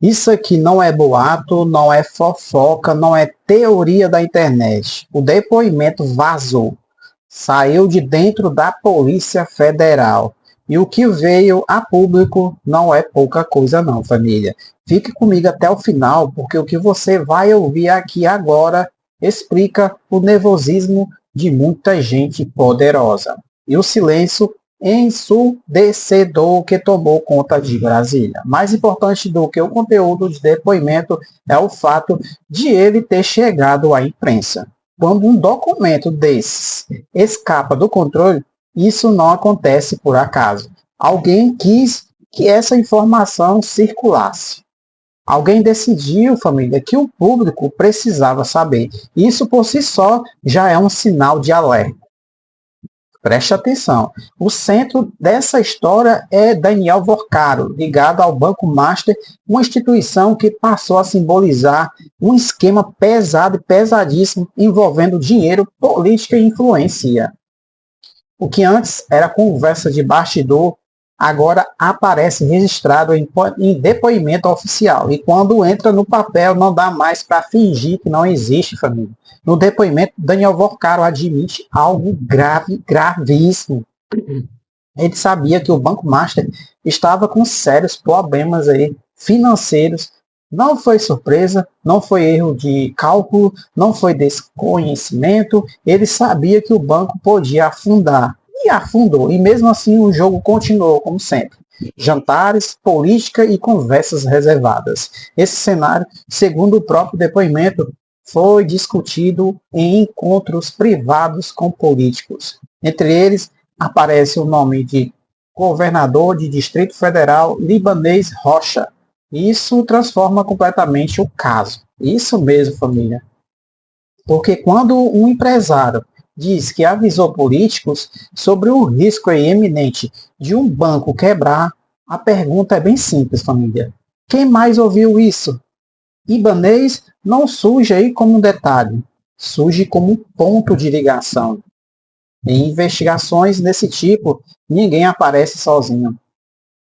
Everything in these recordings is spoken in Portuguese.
Isso aqui não é boato, não é fofoca, não é teoria da internet. O depoimento vazou, saiu de dentro da Polícia Federal. E o que veio a público não é pouca coisa não, família. Fique comigo até o final, porque o que você vai ouvir aqui agora explica o nervosismo de muita gente poderosa. E o silêncio ensurdecedor que tomou conta de Brasília. Mais importante do que o conteúdo de depoimento é o fato de ele ter chegado à imprensa. Quando um documento desses escapa do controle, isso não acontece por acaso. Alguém quis que essa informação circulasse. Alguém decidiu, família, que o público precisava saber. Isso por si só já é um sinal de alerta. Preste atenção. O centro dessa história é Daniel Vorcaro, ligado ao Banco Master, uma instituição que passou a simbolizar um esquema pesado e pesadíssimo envolvendo dinheiro, política e influência. O que antes era conversa de bastidor, agora aparece registrado em depoimento oficial. E quando entra no papel, não dá mais para fingir que não existe, família. No depoimento, Daniel Vorcaro admite algo grave, gravíssimo. Ele sabia que o Banco Master estava com sérios problemas aí, financeiros. Não foi surpresa, não foi erro de cálculo, não foi desconhecimento. Ele sabia que o banco podia afundar. E afundou. E mesmo assim o jogo continuou como sempre. Jantares, política e conversas reservadas. Esse cenário, segundo o próprio depoimento, foi discutido em encontros privados com políticos. Entre eles, aparece o nome de governador de Distrito Federal Libanês Rocha. Isso transforma completamente o caso. Isso mesmo, família. Porque quando um empresário diz que avisou políticos sobre o risco iminente de um banco quebrar, a pergunta é bem simples, família. Quem mais ouviu isso? Ibanês não surge aí como um detalhe, surge como um ponto de ligação. Em investigações desse tipo, ninguém aparece sozinho.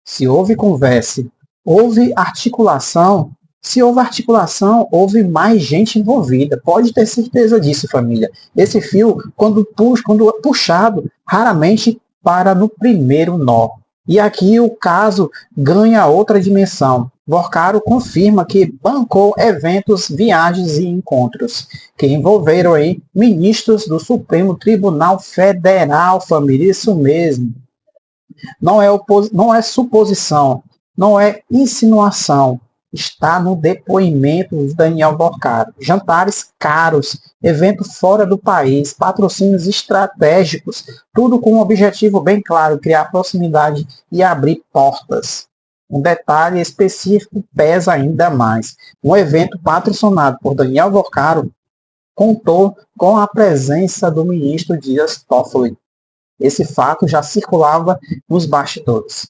Se houve conversa, houve articulação. Se houve articulação, houve mais gente envolvida. Pode ter certeza disso, família. Esse fio, quando puxado, raramente para no primeiro nó. E aqui o caso ganha outra dimensão. Vorcaro confirma que bancou eventos, viagens e encontros que envolveram aí ministros do Supremo Tribunal Federal, família, isso mesmo. Não é suposição, não é insinuação. Está no depoimento de Daniel Vorcaro. Jantares caros, evento fora do país, patrocínios estratégicos, tudo com um objetivo bem claro, criar proximidade e abrir portas. Um detalhe específico pesa ainda mais. Um evento patrocinado por Daniel Vorcaro contou com a presença do ministro Dias Toffoli. Esse fato já circulava nos bastidores.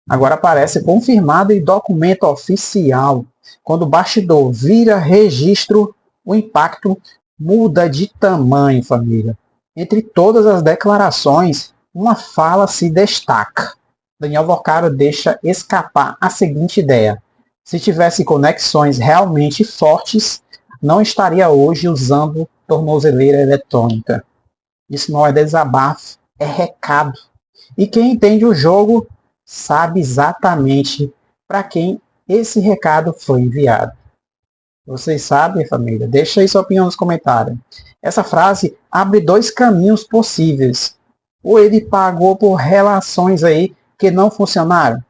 Agora aparece confirmado em documento oficial. Quando o bastidor vira registro, o impacto muda de tamanho, família. Entre todas as declarações, uma fala se destaca. Daniel Vorcaro deixa escapar a seguinte ideia. Se tivesse conexões realmente fortes, não estaria hoje usando tornozeleira eletrônica. Isso não é desabafo, é recado. E quem entende o jogo sabe exatamente para quem esse recado foi enviado. Vocês sabem, família? Deixa aí sua opinião nos comentários. Essa frase abre dois caminhos possíveis. Ou ele pagou por relações aí que não funcionaram,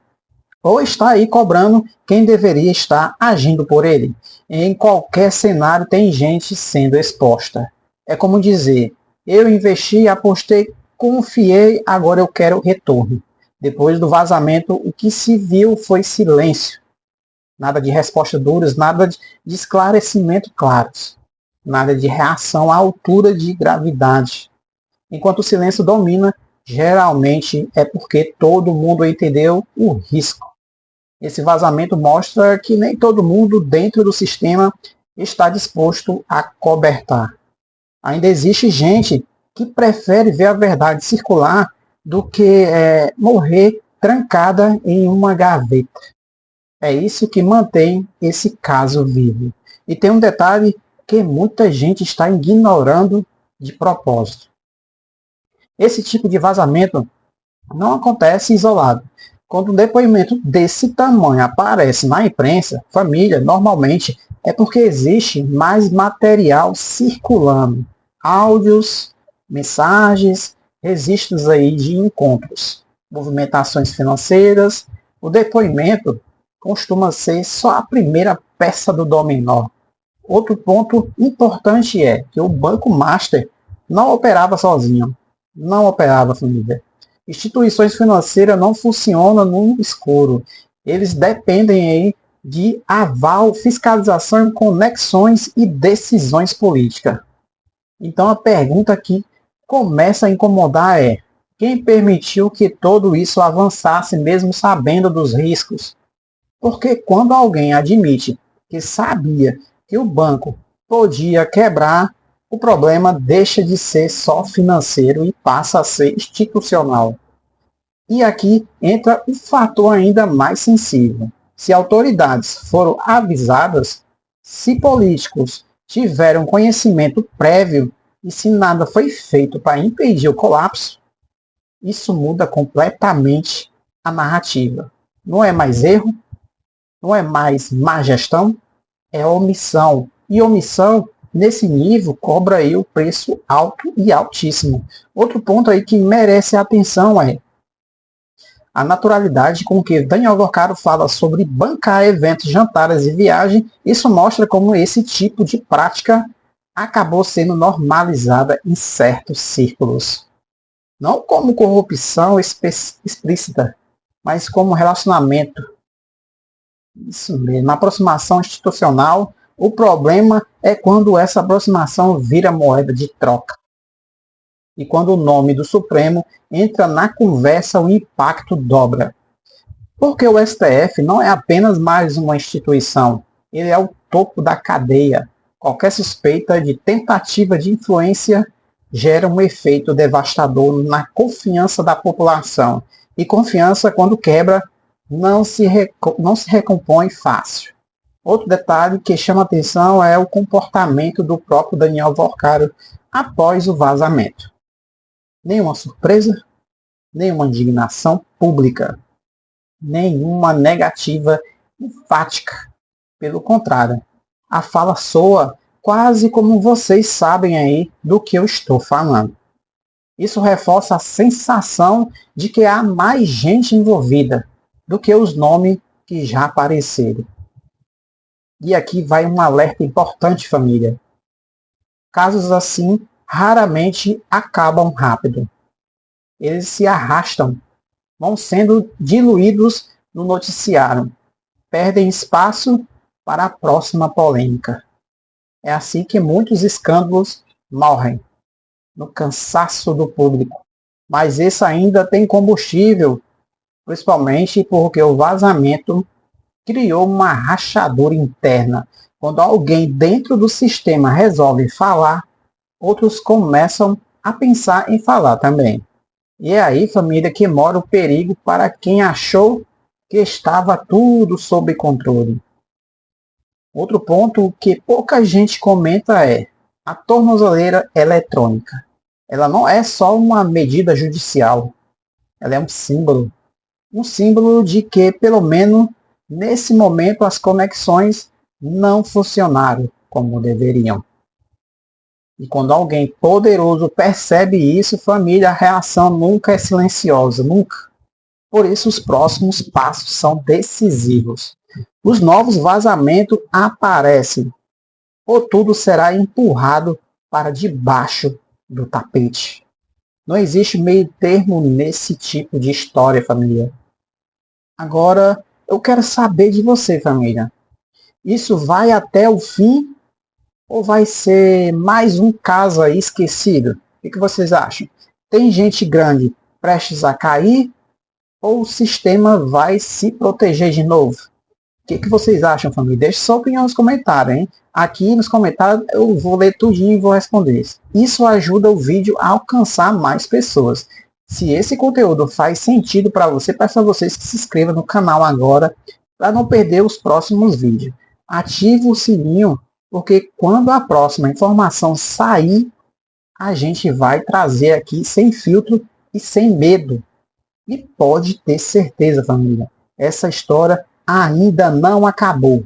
ou está aí cobrando quem deveria estar agindo por ele. Em qualquer cenário tem gente sendo exposta. É como dizer, eu investi, apostei, confiei, agora eu quero retorno. Depois do vazamento, o que se viu foi silêncio. Nada de respostas duras, nada de esclarecimento claros. Nada de reação à altura de gravidade. Enquanto o silêncio domina, geralmente é porque todo mundo entendeu o risco. Esse vazamento mostra que nem todo mundo dentro do sistema está disposto a cobertar. Ainda existe gente que prefere ver a verdade circular do que morrer trancada em uma gaveta. É isso que mantém esse caso vivo. E tem um detalhe que muita gente está ignorando de propósito. Esse tipo de vazamento não acontece isolado. Quando um depoimento desse tamanho aparece na imprensa, família, normalmente é porque existe mais material circulando. Áudios, mensagens, registros aí de encontros, movimentações financeiras. O depoimento costuma ser só a primeira peça do dominó. Outro ponto importante é que o Banco Master não operava sozinho. Não operava, família. Instituições financeiras não funcionam no escuro. Eles dependem aí de aval, fiscalização, conexões e decisões políticas. Então a pergunta que começa a incomodar é: quem permitiu que tudo isso avançasse mesmo sabendo dos riscos? Porque quando alguém admite que sabia que o banco podia quebrar, o problema deixa de ser só financeiro e passa a ser institucional. E aqui entra um fator ainda mais sensível. Se autoridades foram avisadas, se políticos tiveram conhecimento prévio e se nada foi feito para impedir o colapso, isso muda completamente a narrativa. Não é mais erro, não é mais má gestão, é omissão. E omissão, nesse nível, cobra aí o preço alto e altíssimo. Outro ponto aí que merece atenção é a naturalidade com que Daniel Vocaro fala sobre bancar eventos, jantares e viagens. Isso mostra como esse tipo de prática acabou sendo normalizada em certos círculos. Não como corrupção explícita, mas como relacionamento. Isso mesmo, na aproximação institucional, o problema é quando essa aproximação vira moeda de troca. E quando o nome do Supremo entra na conversa, o impacto dobra. Porque o STF não é apenas mais uma instituição, ele é o topo da cadeia. Qualquer suspeita de tentativa de influência gera um efeito devastador na confiança da população. E confiança, quando quebra, não se recompõe fácil. Outro detalhe que chama atenção é o comportamento do próprio Daniel Vocaro após o vazamento. Nenhuma surpresa, nenhuma indignação pública, nenhuma negativa enfática. Pelo contrário, a fala soa quase como vocês sabem aí do que eu estou falando. Isso reforça a sensação de que há mais gente envolvida do que os nomes que já apareceram. E aqui vai um alerta importante, família. Casos assim raramente acabam rápido. Eles se arrastam, vão sendo diluídos no noticiário, perdem espaço para a próxima polêmica. É assim que muitos escândalos morrem, no cansaço do público. Mas esse ainda tem combustível, principalmente porque o vazamento criou uma rachadura interna. Quando alguém dentro do sistema resolve falar, outros começam a pensar em falar também. E é aí, família, que mora o perigo para quem achou que estava tudo sob controle. Outro ponto que pouca gente comenta é a tornozeleira eletrônica. Ela não é só uma medida judicial, ela é um símbolo de que, pelo menos nesse momento, as conexões não funcionaram como deveriam. E quando alguém poderoso percebe isso, família, a reação nunca é silenciosa, nunca. Por isso, os próximos passos são decisivos. Os novos vazamentos aparecem, ou tudo será empurrado para debaixo do tapete. Não existe meio termo nesse tipo de história, família. Agora, eu quero saber de você, família. Isso vai até o fim ou vai ser mais um caso aí esquecido? O que vocês acham? Tem gente grande prestes a cair ou o sistema vai se proteger de novo? O que vocês acham, família? Deixe sua opinião nos comentários, hein? Aqui nos comentários eu vou ler tudinho e vou responder. Isso ajuda o vídeo a alcançar mais pessoas. Se esse conteúdo faz sentido para você, peço a vocês que se inscrevam no canal agora, para não perder os próximos vídeos. Ative o sininho, porque quando a próxima informação sair, a gente vai trazer aqui sem filtro e sem medo. E pode ter certeza, família, essa história ainda não acabou.